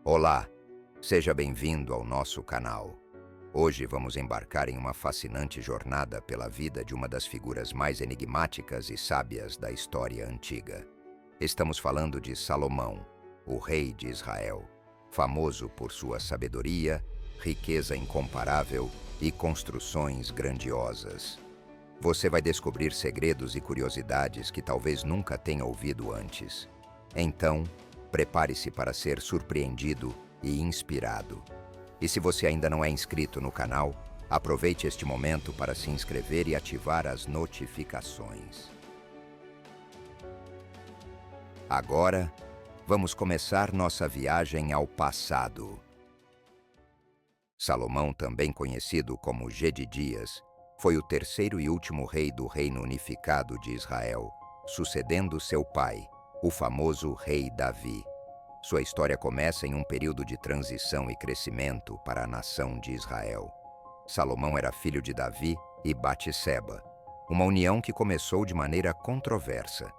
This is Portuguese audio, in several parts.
Olá, seja bem-vindo ao nosso canal. Hoje vamos embarcar em uma fascinante jornada pela vida de uma das figuras mais enigmáticas e sábias da história antiga. Estamos falando de Salomão, o rei de Israel, famoso por sua sabedoria, riqueza incomparável e construções grandiosas. Você vai descobrir segredos e curiosidades que talvez nunca tenha ouvido antes. Então, prepare-se para ser surpreendido e inspirado. E se você ainda não é inscrito no canal, aproveite este momento para se inscrever e ativar as notificações. Agora, vamos começar nossa viagem ao passado. Salomão, também conhecido como Gedidias, foi o terceiro e último rei do Reino Unificado de Israel, sucedendo seu pai, o famoso rei Davi. Sua história começa em um período de transição e crescimento para a nação de Israel. Salomão era filho de Davi e Batseba, uma união que começou de maneira controversa.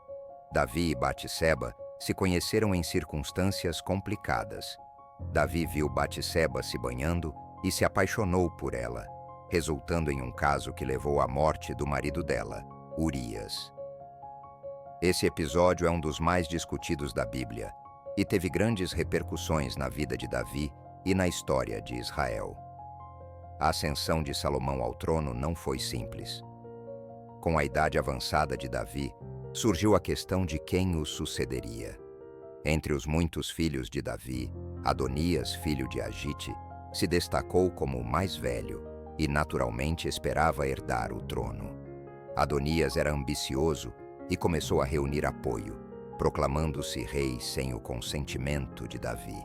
Davi e Batseba se conheceram em circunstâncias complicadas. Davi viu Batseba se banhando e se apaixonou por ela, resultando em um caso que levou à morte do marido dela, Urias. Esse episódio é um dos mais discutidos da Bíblia e teve grandes repercussões na vida de Davi e na história de Israel. A ascensão de Salomão ao trono não foi simples. Com a idade avançada de Davi, surgiu a questão de quem o sucederia. Entre os muitos filhos de Davi, Adonias, filho de Agite, se destacou como o mais velho e naturalmente esperava herdar o trono. Adonias era ambicioso e começou a reunir apoio, proclamando-se rei sem o consentimento de Davi.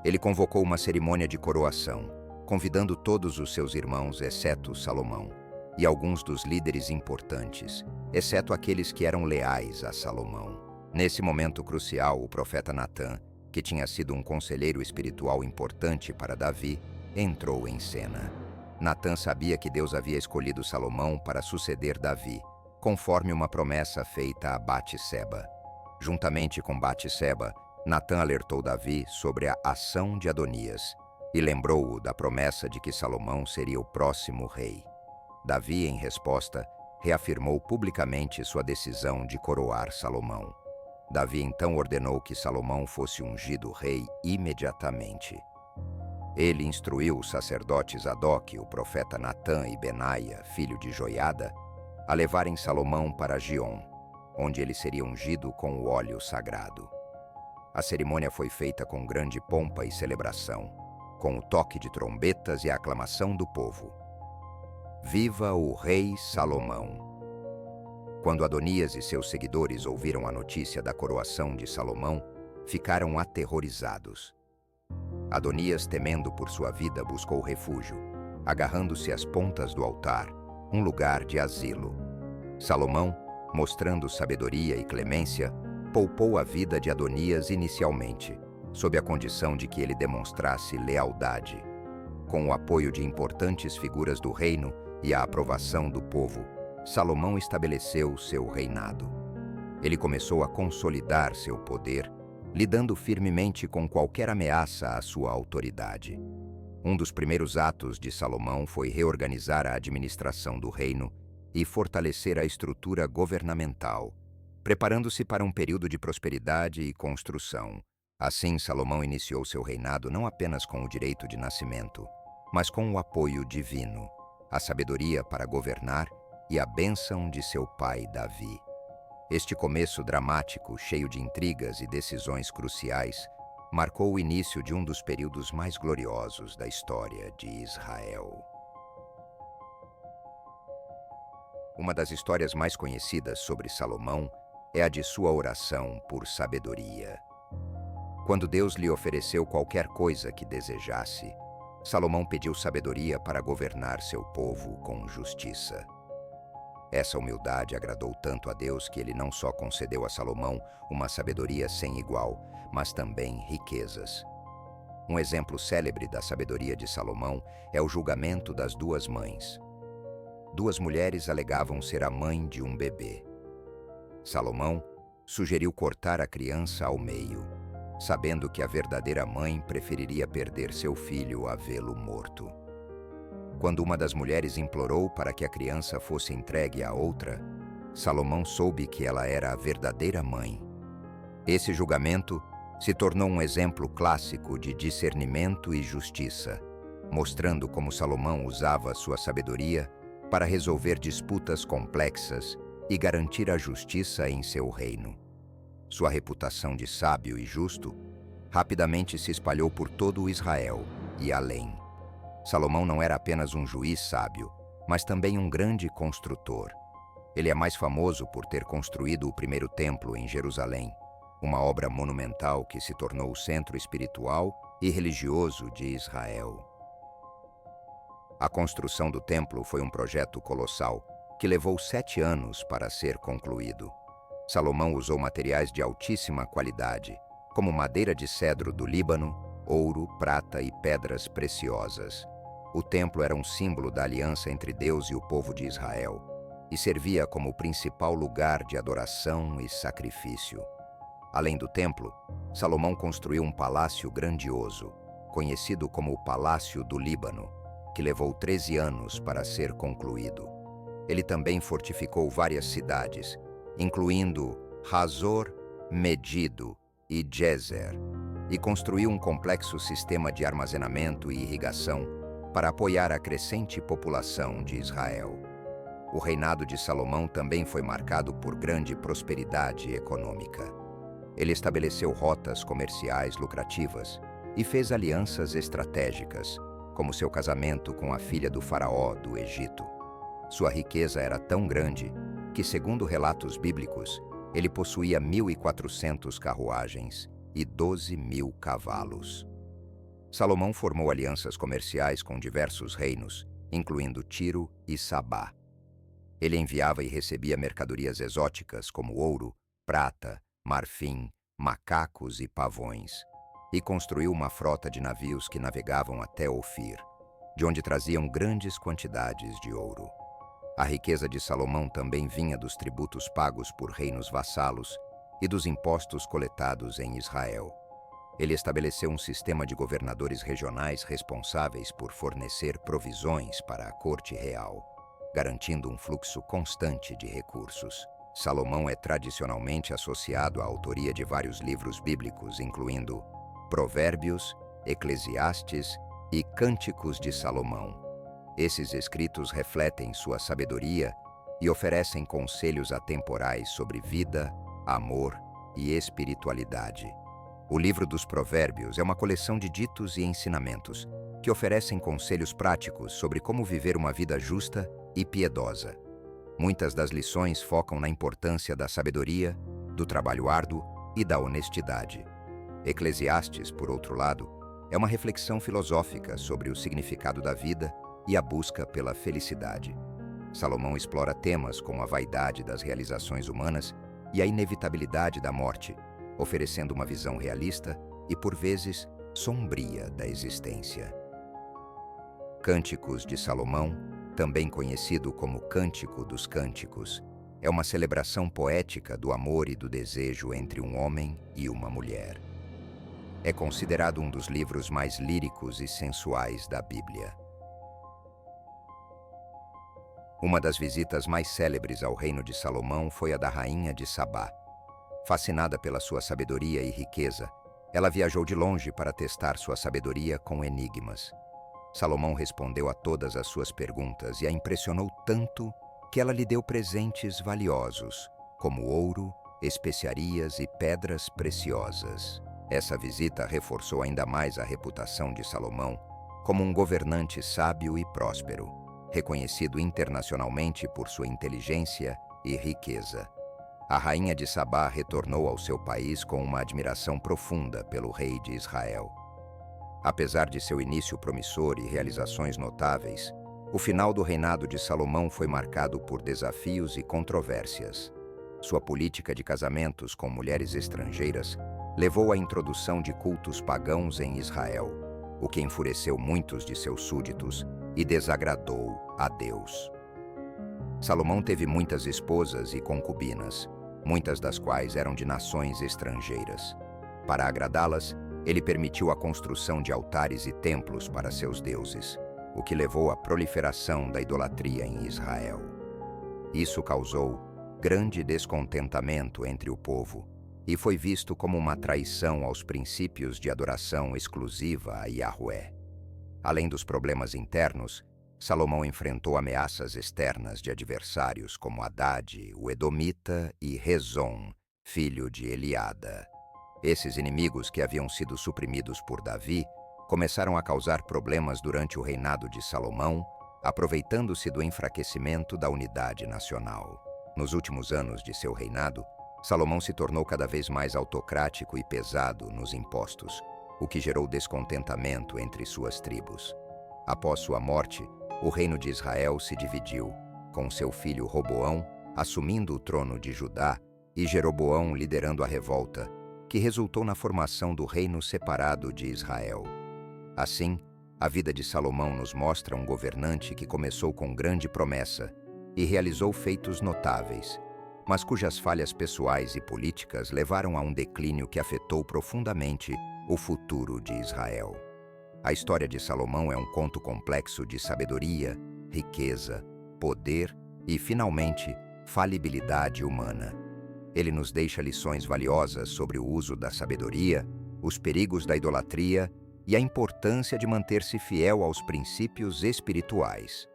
Ele convocou uma cerimônia de coroação, convidando todos os seus irmãos, exceto Salomão, e alguns dos líderes importantes, exceto aqueles que eram leais a Salomão. Nesse momento crucial, o profeta Natã, que tinha sido um conselheiro espiritual importante para Davi, entrou em cena. Natã sabia que Deus havia escolhido Salomão para suceder Davi, conforme uma promessa feita a Batseba. Juntamente com Batseba, Natã alertou Davi sobre a ação de Adonias e lembrou-o da promessa de que Salomão seria o próximo rei. Davi, em resposta, reafirmou publicamente sua decisão de coroar Salomão. Davi então ordenou que Salomão fosse ungido rei imediatamente. Ele instruiu os sacerdotes Zadok, o profeta Natã e Benaia, filho de Joiada, a levarem Salomão para Giom, onde ele seria ungido com o óleo sagrado. A cerimônia foi feita com grande pompa e celebração, com o toque de trombetas e a aclamação do povo. Viva o rei Salomão! Quando Adonias e seus seguidores ouviram a notícia da coroação de Salomão, ficaram aterrorizados. Adonias, temendo por sua vida, buscou refúgio, agarrando-se às pontas do altar, um lugar de asilo. Salomão, mostrando sabedoria e clemência, poupou a vida de Adonias inicialmente, sob a condição de que ele demonstrasse lealdade. Com o apoio de importantes figuras do reino e a aprovação do povo, Salomão estabeleceu seu reinado. Ele começou a consolidar seu poder, lidando firmemente com qualquer ameaça à sua autoridade. Um dos primeiros atos de Salomão foi reorganizar a administração do reino e fortalecer a estrutura governamental, preparando-se para um período de prosperidade e construção. Assim, Salomão iniciou seu reinado não apenas com o direito de nascimento, mas com o apoio divino, a sabedoria para governar e a bênção de seu pai Davi. Este começo dramático, cheio de intrigas e decisões cruciais, marcou o início de um dos períodos mais gloriosos da história de Israel. Uma das histórias mais conhecidas sobre Salomão é a de sua oração por sabedoria. Quando Deus lhe ofereceu qualquer coisa que desejasse, Salomão pediu sabedoria para governar seu povo com justiça. Essa humildade agradou tanto a Deus que ele não só concedeu a Salomão uma sabedoria sem igual, mas também riquezas. Um exemplo célebre da sabedoria de Salomão é o julgamento das duas mães. Duas mulheres alegavam ser a mãe de um bebê. Salomão sugeriu cortar a criança ao meio, sabendo que a verdadeira mãe preferiria perder seu filho a vê-lo morto. Quando uma das mulheres implorou para que a criança fosse entregue à outra, Salomão soube que ela era a verdadeira mãe. Esse julgamento se tornou um exemplo clássico de discernimento e justiça, mostrando como Salomão usava sua sabedoria para resolver disputas complexas e garantir a justiça em seu reino. Sua reputação de sábio e justo rapidamente se espalhou por todo o Israel e além. Salomão não era apenas um juiz sábio, mas também um grande construtor. Ele é mais famoso por ter construído o primeiro templo em Jerusalém, uma obra monumental que se tornou o centro espiritual e religioso de Israel. A construção do templo foi um projeto colossal que levou 7 anos para ser concluído. Salomão usou materiais de altíssima qualidade, como madeira de cedro do Líbano, ouro, prata e pedras preciosas. O templo era um símbolo da aliança entre Deus e o povo de Israel e servia como o principal lugar de adoração e sacrifício. Além do templo, Salomão construiu um palácio grandioso, conhecido como o Palácio do Líbano, que levou 13 anos para ser concluído. Ele também fortificou várias cidades, incluindo Hazor, Megido e Gezer, e construiu um complexo sistema de armazenamento e irrigação para apoiar a crescente população de Israel. O reinado de Salomão também foi marcado por grande prosperidade econômica. Ele estabeleceu rotas comerciais lucrativas e fez alianças estratégicas, como seu casamento com a filha do faraó do Egito. Sua riqueza era tão grande que, segundo relatos bíblicos, ele possuía 1.400 carruagens e 12.000 cavalos. Salomão formou alianças comerciais com diversos reinos, incluindo Tiro e Sabá. Ele enviava e recebia mercadorias exóticas como ouro, prata, marfim, macacos e pavões, e construiu uma frota de navios que navegavam até Ofir, de onde traziam grandes quantidades de ouro. A riqueza de Salomão também vinha dos tributos pagos por reinos vassalos e dos impostos coletados em Israel. Ele estabeleceu um sistema de governadores regionais responsáveis por fornecer provisões para a corte real, garantindo um fluxo constante de recursos. Salomão é tradicionalmente associado à autoria de vários livros bíblicos, incluindo Provérbios, Eclesiastes e Cânticos de Salomão. Esses escritos refletem sua sabedoria e oferecem conselhos atemporais sobre vida, amor e espiritualidade. O livro dos Provérbios é uma coleção de ditos e ensinamentos que oferecem conselhos práticos sobre como viver uma vida justa e piedosa. Muitas das lições focam na importância da sabedoria, do trabalho árduo e da honestidade. Eclesiastes, por outro lado, é uma reflexão filosófica sobre o significado da vida e a busca pela felicidade. Salomão explora temas como a vaidade das realizações humanas e a inevitabilidade da morte, oferecendo uma visão realista e, por vezes, sombria da existência. Cânticos de Salomão, também conhecido como Cântico dos Cânticos, é uma celebração poética do amor e do desejo entre um homem e uma mulher. É considerado um dos livros mais líricos e sensuais da Bíblia. Uma das visitas mais célebres ao reino de Salomão foi a da rainha de Sabá. Fascinada pela sua sabedoria e riqueza, ela viajou de longe para testar sua sabedoria com enigmas. Salomão respondeu a todas as suas perguntas e a impressionou tanto que ela lhe deu presentes valiosos, como ouro, especiarias e pedras preciosas. Essa visita reforçou ainda mais a reputação de Salomão como um governante sábio e próspero, reconhecido internacionalmente por sua inteligência e riqueza. A rainha de Sabá retornou ao seu país com uma admiração profunda pelo rei de Israel. Apesar de seu início promissor e realizações notáveis, o final do reinado de Salomão foi marcado por desafios e controvérsias. Sua política de casamentos com mulheres estrangeiras levou à introdução de cultos pagãos em Israel, o que enfureceu muitos de seus súditos e desagradou a Deus. Salomão teve muitas esposas e concubinas, muitas das quais eram de nações estrangeiras. Para agradá-las, ele permitiu a construção de altares e templos para seus deuses, o que levou à proliferação da idolatria em Israel. Isso causou grande descontentamento entre o povo e foi visto como uma traição aos princípios de adoração exclusiva a Yahweh. Além dos problemas internos, Salomão enfrentou ameaças externas de adversários como Hadad, o Edomita, e Rezon, filho de Eliada. Esses inimigos, que haviam sido suprimidos por Davi, começaram a causar problemas durante o reinado de Salomão, aproveitando-se do enfraquecimento da unidade nacional. Nos últimos anos de seu reinado, Salomão se tornou cada vez mais autocrático e pesado nos impostos, o que gerou descontentamento entre suas tribos. Após sua morte, o reino de Israel se dividiu, com seu filho Roboão assumindo o trono de Judá e Jeroboão liderando a revolta, que resultou na formação do reino separado de Israel. Assim, a vida de Salomão nos mostra um governante que começou com grande promessa e realizou feitos notáveis, mas cujas falhas pessoais e políticas levaram a um declínio que afetou profundamente o futuro de Israel. A história de Salomão é um conto complexo de sabedoria, riqueza, poder e, finalmente, falibilidade humana. Ele nos deixa lições valiosas sobre o uso da sabedoria, os perigos da idolatria e a importância de manter-se fiel aos princípios espirituais.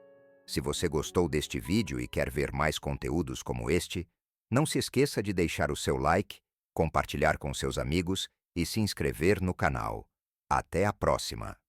Se você gostou deste vídeo e quer ver mais conteúdos como este, não se esqueça de deixar o seu like, compartilhar com seus amigos e se inscrever no canal. Até a próxima!